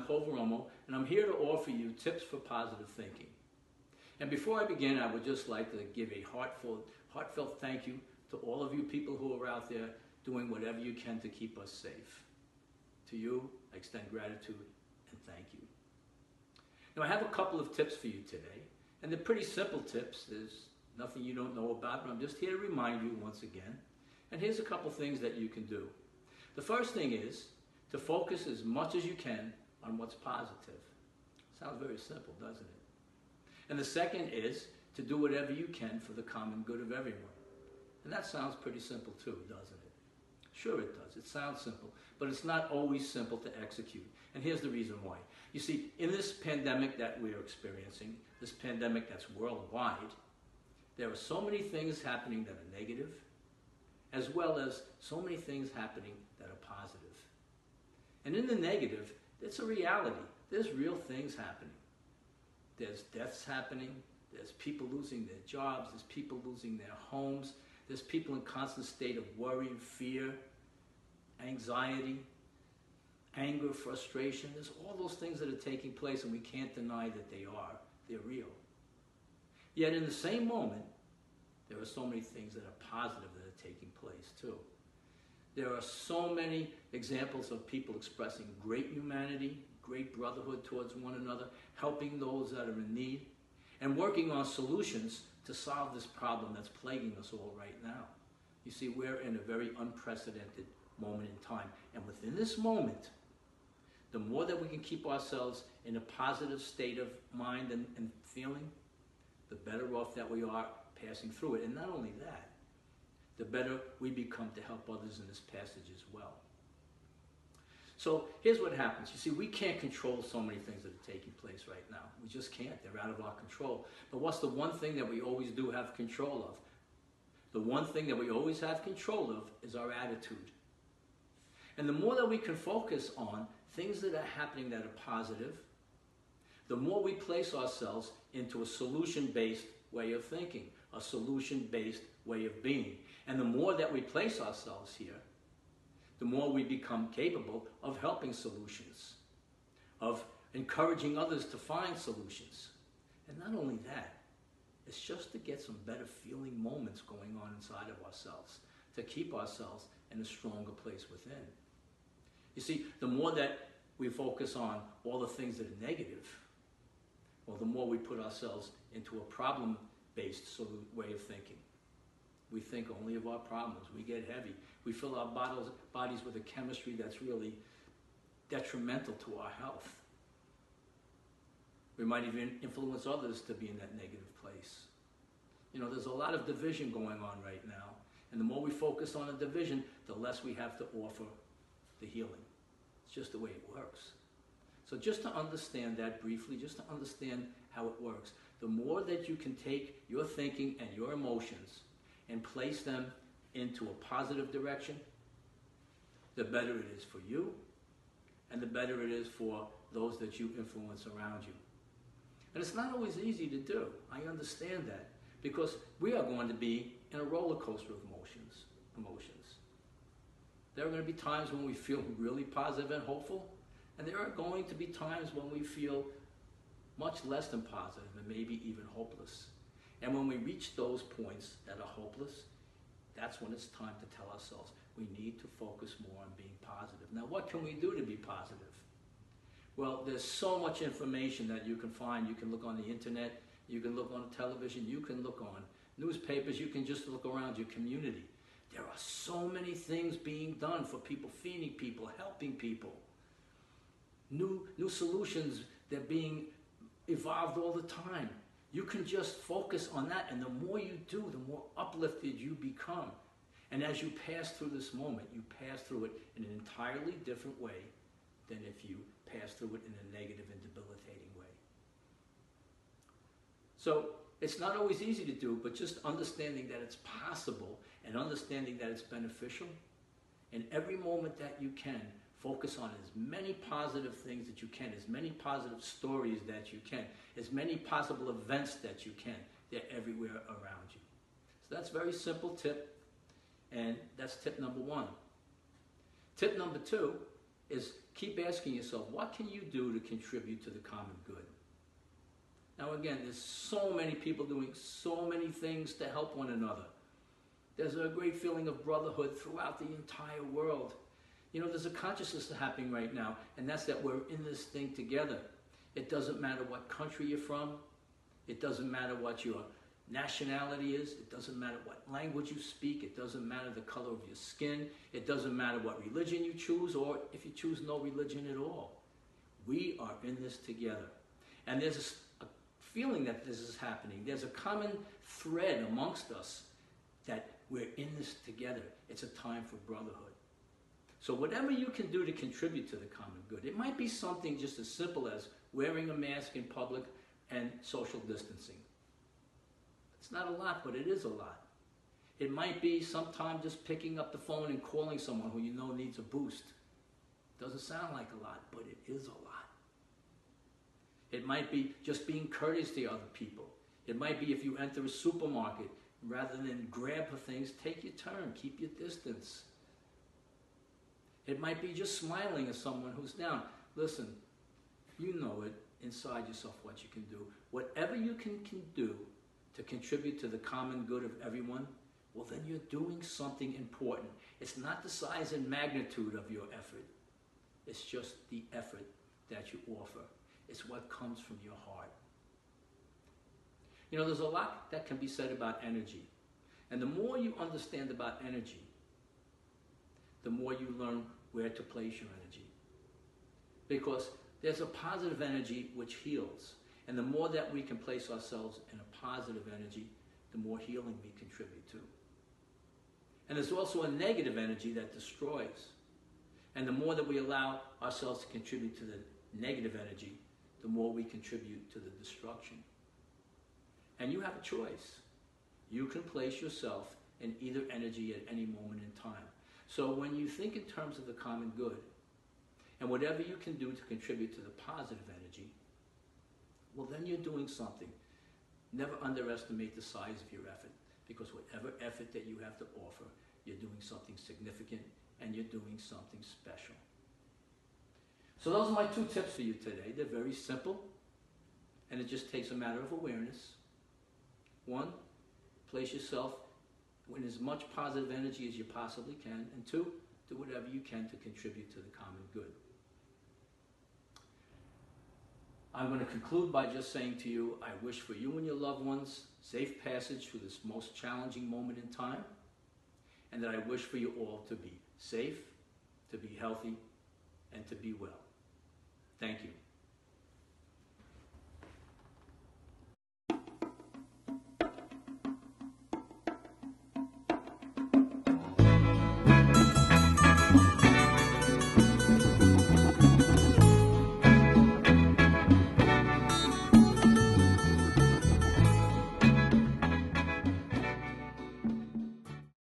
Poveromo, and I'm here to offer you tips for positive thinking. And before I begin, I would just like to give a heartfelt thank you to all of you people who are out there doing whatever you can to keep us safe. To you, I extend gratitude and thank you. Now, I have a couple of tips for you today, and they're pretty simple tips. There's nothing you don't know about, but I'm just here to remind you once again. And here's a couple things that you can do. The first thing is to focus as much as you can on what's positive. Sounds very simple, doesn't it? And the second is to do whatever you can for the common good of everyone. And that sounds pretty simple too, doesn't it? Sure it does. It sounds simple, but it's not always simple to execute. And here's the reason why. You see, in this pandemic that we're experiencing, this pandemic that's worldwide, there are so many things happening that are negative, as well as so many things happening that are positive. And in the negative, it's a reality. There's real things happening. There's deaths happening. There's people losing their jobs. There's people losing their homes. There's people in constant state of worry, fear, anxiety, anger, frustration. There's all those things that are taking place, and we can't deny that they are. They're real. Yet in the same moment, there are so many things that are positive that are taking place too. There are so many examples of people expressing great humanity, great brotherhood towards one another, helping those that are in need, and working on solutions to solve this problem that's plaguing us all right now. You see, we're in a very unprecedented moment in time. And within this moment, the more that we can keep ourselves in a positive state of mind and feeling, the better off that we are passing through it. And not only that, the better we become to help others in this passage as well. So here's what happens. You see, we can't control so many things that are taking place right now. We just can't. They're out of our control. But what's the one thing that we always do have control of? The one thing that we always have control of is our attitude. And the more that we can focus on things that are happening that are positive, the more we place ourselves into a solution-based way of thinking, a solution-based way of being. And the more that we place ourselves here, the more we become capable of helping solutions, of encouraging others to find solutions. And not only that, it's just to get some better feeling moments going on inside of ourselves, to keep ourselves in a stronger place within. You see, the more that we focus on all the things that are negative, well, the more we put ourselves into a problem-based way of thinking. We think only of our problems. We get heavy. We fill our bodies with a chemistry that's really detrimental to our health. We might even influence others to be in that negative place. You know, there's a lot of division going on right now. And the more we focus on the division, the less we have to offer the healing. It's just the way it works. So just to understand that briefly, just to understand how it works, the more that you can take your thinking and your emotions and place them into a positive direction, the better it is for you, and the better it is for those that you influence around you. And it's not always easy to do. I understand that, because we are going to be in a roller coaster of emotions. There are going to be times when we feel really positive and hopeful, and there are going to be times when we feel much less than positive and maybe even hopeless. And when we reach those points that are hopeless, that's when it's time to tell ourselves we need to focus more on being positive. Now, what can we do to be positive? Well, there's so much information that you can find. You can look on the internet, you can look on television, you can look on newspapers, you can just look around your community. There are so many things being done for people, feeding people, helping people. New solutions, they're being evolved all the time. You can just focus on that, and the more you do, the more uplifted you become. And as you pass through this moment, you pass through it in an entirely different way than if you pass through it in a negative and debilitating way. So it's not always easy to do, but just understanding that it's possible and understanding that it's beneficial. And every moment that you can, focus on as many positive things that you can, as many positive stories that you can, as many possible events that you can. They're everywhere around you. So that's a very simple tip, and that's tip number one. Tip number two is keep asking yourself, what can you do to contribute to the common good? Now again, there's so many people doing so many things to help one another. There's a great feeling of brotherhood throughout the entire world. You know, there's a consciousness happening right now, and that's that we're in this thing together. It doesn't matter what country you're from. It doesn't matter what your nationality is. It doesn't matter what language you speak. It doesn't matter the color of your skin. It doesn't matter what religion you choose, or if you choose no religion at all. We are in this together. And there's a feeling that this is happening. There's a common thread amongst us that we're in this together. It's a time for brotherhood. So whatever you can do to contribute to the common good, it might be something just as simple as wearing a mask in public and social distancing. It's not a lot, but it is a lot. It might be sometime just picking up the phone and calling someone who you know needs a boost. Doesn't sound like a lot, but it is a lot. It might be just being courteous to other people. It might be if you enter a supermarket, rather than grab for things, take your turn, keep your distance. It might be just smiling at someone who's down. Listen, you know it inside yourself what you can do. Whatever you can do to contribute to the common good of everyone, well then you're doing something important. It's not the size and magnitude of your effort. It's just the effort that you offer. It's what comes from your heart. You know, there's a lot that can be said about energy. And the more you understand about energy, the more you learn where to place your energy. Because there's a positive energy which heals. And the more that we can place ourselves in a positive energy, the more healing we contribute to. And there's also a negative energy that destroys. And the more that we allow ourselves to contribute to the negative energy, the more we contribute to the destruction. And you have a choice. You can place yourself in either energy at any moment in time. So when you think in terms of the common good, and whatever you can do to contribute to the positive energy, well then you're doing something. Never underestimate the size of your effort, because whatever effort that you have to offer, you're doing something significant and you're doing something special. So those are my 2 tips for you today. They're very simple, and it just takes a matter of awareness. 1, place yourself in as much positive energy as you possibly can, and 2, do whatever you can to contribute to the common good. I'm going to conclude by just saying to you, I wish for you and your loved ones safe passage through this most challenging moment in time, and that I wish for you all to be safe, to be healthy, and to be well. Thank you.